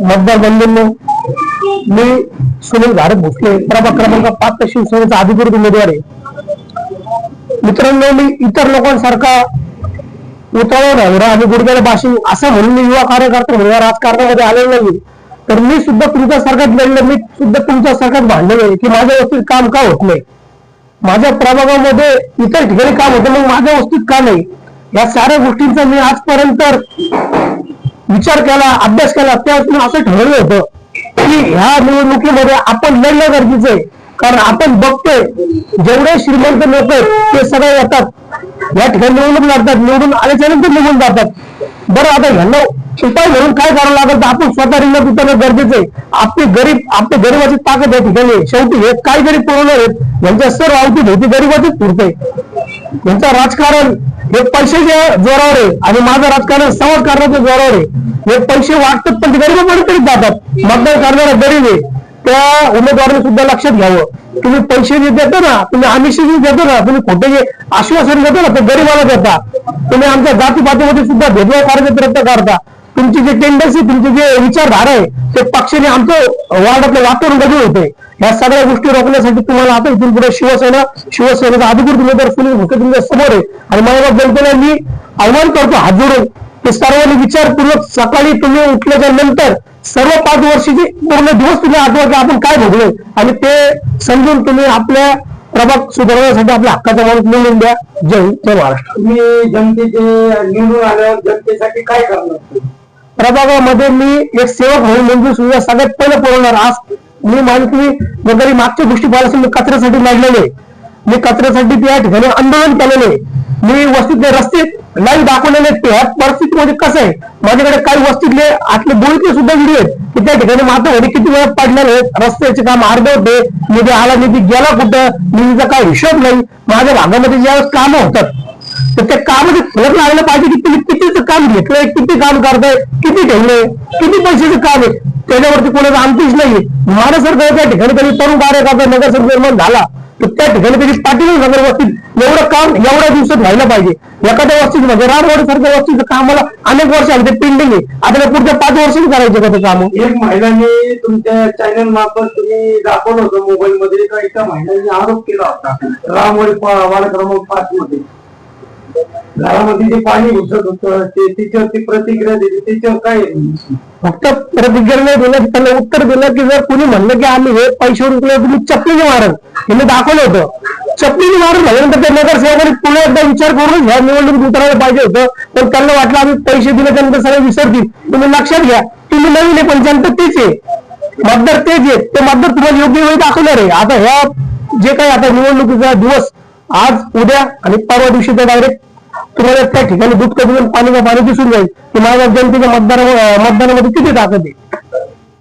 मतदार बंधूंनो, मी सुनील भारत भोसले, प्रभाग क्रमांक 5 शिवसेनेचा अधिकृत उमेदवार आहे. मित्रांनो, मी इतर लोकांसारखा उतावळा नवरा आणि गुडघ्याला बाशिंग असं म्हणून मी युवा कार्यकर्ता म्हणून राजकारणामध्ये आलेलो नाही. तर मी सुद्धा तुमच्यासारखाच लढलं, मी सुद्धा तुमच्यासारखाच भांडलेलो आहे की माझ्या वस्तीत काम का होत नाही, माझ्या प्रभागामध्ये इतर ठिकाणी काम होतं, मग माझ्या वस्तीत का नाही. या साऱ्या गोष्टींचा मी आजपर्यंत विचार केला, अभ्यास केला. त्यावेळेस मी असं ठरवलं होतं की ह्या निवडणुकीमध्ये आपण लढणं गरजेचं आहे. कारण आपण बघतोय जेवढे श्रीमंत लोक आहेत ते सगळे येतात या ठिकाणी निवडणूक लढतात, निवडून आल्याच्या नंतर निघून जातात. बरं, आता ह्यांना उपाय म्हणून काय करावं लागेल तर आपण स्वतः रिंगणात उतरणं गरजेचं आहे. आपल्या गरीबाची ताकद या ठिकाणी शेवटी हे काय गरीब पुरवणार आहेत, यांच्या सर्व आवती होती गरीबाचीच पुरते. यांचं राजकारण हे पैशाच्या जोरावर आहे आणि माझं राजकारण समाजकारणाच्या जोरावर आहे. हे पैसे वाटतात पण ते गरीबाकडे तरी जातात. मतदान करणारा गरीब आहे, त्या उमेदवाराने सुद्धा लक्षात घ्यावं. तुम्ही पैसे जे देतो ना, तुम्ही आमिष जे देतो ना, तुम्ही खोटे जे आश्वासन देतो ना, ते गरीबाला देता. तुम्ही आमच्या जातीपातीमध्ये सुद्धा भेदभाव करायचा प्रयत्न करता. तुमची जे टेंडन्सी, तुमची जे विचारधारा आहे ते पक्षाने आमचं वार्डातलं वातावरण बदल होते. या सगळ्या गोष्टी रोखण्यासाठी तुम्हाला आता इथून पुढे शिवसेनेचा अधिकृत उमेदवार सुनील भोसले तुमच्या समोर आहे आणि मला जनतेला मी आव्हान करतो हात जोडून की सर्वांनी विचारपूर्वक सकाळी तुम्ही उठल्याच्या नंतर सर्व 5 वर्षाचे पूर्ण दिवस तुम्ही आठवा की आपण काय भोगलोय आणि ते समजून तुम्ही आपल्या प्रभाग सुधारण्यासाठी आपल्या हक्काचा माणूस निवडून द्या. जय हिंद, जय महाराष्ट्र. तुम्ही जनतेचे निवडून आल्यावर जनतेसाठी काय करणार? प्रभागामध्ये मी एक सेवक म्हणून मंजूर सुविधा सगळ्यात पहिलं पुरवणार. आज मी मानवी वगैरे मागच्या गोष्टी पाहिल्या, मी कचऱ्यासाठी लढलेले, मी कचऱ्यासाठी त्या ठिकाणी आंदोलन केलेले, मी वस्तीतले रस्ते लाईव्ह दाखवलेले. त्या परिस्थितीमध्ये कसं आहे, माझ्याकडे काही वस्तीतले आतले बोलते सुद्धा व्हिडिओ आहेत की त्या ठिकाणी मातामध्ये किती वेळात पडलेले आहेत, रस्त्याचे काम अर्धे होते, निधी आला निधी गेला कुठं, निधीचा काय हिशोब नाही. माझ्या भागामध्ये ज्यावेळेस कामं होतात तर त्या कामामध्ये फरक लागलं पाहिजे की तुम्ही कितीचं काम घेतलंय, किती काम करताय, किती ठेवलंय, किती पैशाचं काम आहे, त्याच्यावरती कोणाचा अंतिश नाहीये. महाराष्ट्र त्या ठिकाणी कधी तरुण कार्यकर्ता नगरसेवक निर्माण झाला तर त्या ठिकाणी त्याची पाटील नगर वस्तीत एवढं काम एवढ्या दिवसात व्हायला पाहिजे. एखाद्या वस्तीत म्हणजे रामवाडी सारख्या वस्तीचं कामाला अनेक वर्ष आले, ते पेंडिंग आहे. आता पुढच्या 5 वर्षांनी करायचं का ते काम? एक महिलांनी तुमच्या चॅनल मार्फत तुम्ही दाखवलं होतं मोबाईल मध्ये का एका महिलांनी आरोप केला होता रामवाडी वार्ड क्रमांक 5 मध्ये घरामध्ये जे पाणी घुसत होतं ते तिच्यावरती प्रतिक्रिया दिली, त्याच्यावर काय? फक्त प्रतिक्रिया नाही दिलं, त्याला उत्तर दिलं की जर कोणी म्हणलं की आम्ही हे पैशावर विकलं तुम्ही चपलीने मारण, हे मी दाखवलं होतं. चपलीने मारून झाल्यानंतर ते नगरसेवकांनी पुन्हा एकदा विचार करून ह्या निवडणुकीत उतरायला पाहिजे होतं. पण त्यांना वाटलं आम्ही पैसे दिले त्यानंतर सगळे विसरतील. तुम्ही लक्षात घ्या, तुम्ही नवीन आहे पण जनता तेच आहे, मतदार तेच आहे. ते मतदार तुम्हाला योग्य वेळी दाखवणार आहे. आता ह्या जे काही आता निवडणुकीचा दिवस आज उद्या आणि परवा दिवशी तर डायरेक्ट तुम्हाला त्या ठिकाणी दूध कधी पाणी दिसून जाईल की माझ्या जनतेच्या मतदानामध्ये किती ताकद आहे.